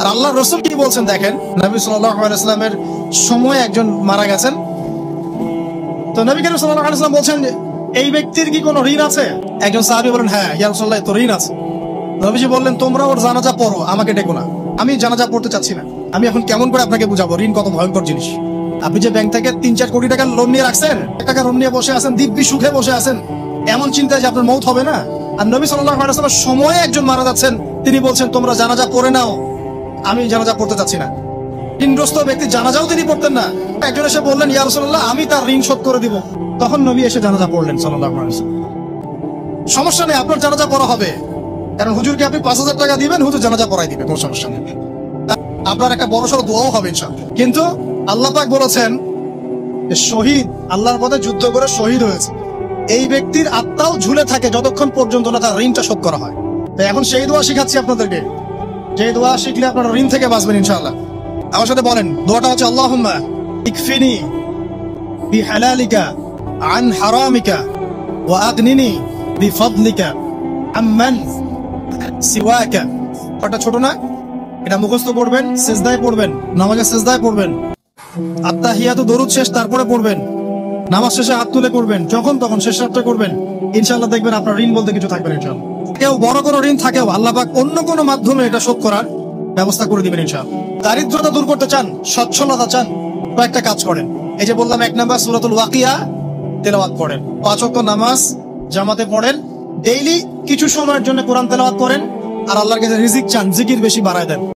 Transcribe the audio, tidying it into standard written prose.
আর আল্লাহ রসুল কি বলছেন দেখেন, নবী সাল্লাল্লাহু আলাইহি ওয়াসাল্লামের সময় একজন মারা গেছেন। তো নবী করিম সাল্লাল্লাহু আলাইহি ওয়াসাল্লাম বলছেন, এই ব্যক্তির কি কোনো ঋণ আছে? একজন সাহাবী বলেন, হ্যাঁ ইয়া রাসূলুল্লাহ, তো ঋণ আছে। নবীজি বললেন, তোমরা ওর জানাজা পড়ো, আমাকে ডেকো না, আমি জানাজা পড়তে চাচ্ছি না। আমি এখন কেমন করে আপনাকে বুঝাবো ঋণ কত ভয়ঙ্কর জিনিস? আপনি যে ব্যাংক থেকে 3-4 কোটি টাকা লোন নিয়ে রাখছেন, টাকা লোন নিয়ে বসে আছেন, দিব্যি সুখে বসে আছেন, এমন চিন্তায় যে আপনার মৌত হবে না। আর নবী সাল্লাল্লাহু আলাইহি ওয়াসাল্লামের সময়ে একজন মারা যাচ্ছেন, তিনি বলছেন তোমরা জানাজা পড়ে নাও, আমি জানাজা পড়তে চাচ্ছি না। ঋণগ্রস্ত ব্যক্তি জানাজাও তিনি পড়তেন না। একজন এসে বললেন, ইয়া রাসূলুল্লাহ, আমি তার ঋণ শোধ করে দিব। তখন নবী এসে জানাজা পড়লেন সাল্লাল্লাহু আলাইহি ওয়াসাল্লাম। সমস্যা নেই, আপনার জানাজা পড়া হবে, কারণ হুজুরকে আপনি 5,000 টাকা দিবেন, হুজুর জানাজা পড়াই দিবে, কোনো সমস্যা নেই। আপনার একটা বড়সড় দোয়াও হবে ইনশাআল্লাহ। কিন্তু আল্লাহ পাক বলেছেন, শহীদ আল্লাহর পথে যুদ্ধ করে শহীদ হয়েছে, এই ব্যক্তির আত্মাও ঝুলে থাকে যতক্ষণ পর্যন্ত না তার ঋণটা শোধ করা হয়। তাই এখন সেই দোয়া শিখাচ্ছি আপনাদেরকে, যে দোয়া শিখলে আপনারা ঋণ থেকে বাঁচবেন ইনশাআল্লাহ। আমার সাথে বলেন, দোয়াটা হচ্ছে, আল্লাহুম্মা ইকফিনি বিহালালিকা আন হারামিকা ওয়া আগনিনি বিফদলিকা আম্মান সিওয়াকা। এটা ছোট না, এটা মুখস্থ করবেন, সিজদায় পড়বেন, নামাজে সিজদায় পড়বেন, আত্তাহিয়াতু দরুদ শেষ তারপরে পড়বেন, নামাজ শেষে হাত তুলে করবেন, যখন তখন শেষ রাতটা করবেন, ইনশাআল্লাহ দেখবেন আপনার ঋণ বলতে কিছু থাকবে না ইনশাআল্লাহ। কেউ বড় কোনো ঋণ থাকেও আল্লাহ পাক অন্য কোনো মাধ্যমে এটা শোধ করার ব্যবস্থা করে দিবেন ইনশাআল্লাহ। দারিদ্রতা দূর করতে চান, সচ্ছলতা চান, কয়েকটা কাজ করেন। এই যে বললাম, 1 নাম্বার সূরাতুল ওয়াকিয়া তেলাওয়াত করেন, 5 ওয়াক্ত নামাজ জামাতে পড়েন, ডেইলি কিছু সময়ের জন্য কোরআন তেলাওয়াত করেন, আর আল্লাহর কাছে রিজিক চান, জিকির বেশি বাড়ায় দেন।